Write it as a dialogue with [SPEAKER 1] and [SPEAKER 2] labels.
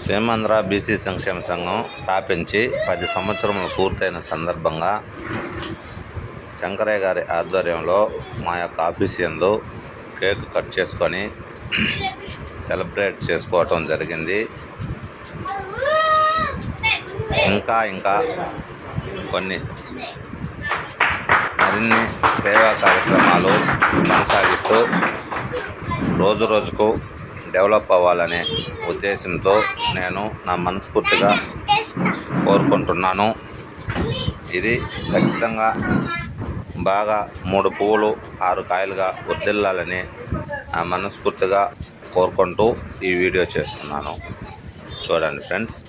[SPEAKER 1] Seemandhra BC సంక్షేమ సంఘం స్థాపించి 10 సంవత్సరములు పూర్తయిన సందర్భంగా శంకరయ్య గారి ఆధ్వర్యంలో మా యొక్క ఆఫీస్ యందు కేక్ కట్ చేసుకొని సెలబ్రేట్ చేసుకోవటం జరిగింది. ఇంకా మరిన్ని సేవా కార్యక్రమాలు కొనసాగిస్తూ రోజుకు డెవలప్ అవ్వాలనే ఉద్దేశంతో నేను నా మనస్ఫూర్తిగా కోరుకుంటున్నాను. ఇది ఖచ్చితంగా బాగా 3 పువ్వులు 6 కాయలుగా వర్ధిల్లాలని నా మనస్ఫూర్తిగా కోరుకుంటూ ఈ వీడియో చేస్తున్నాను. చూడండి ఫ్రెండ్స్.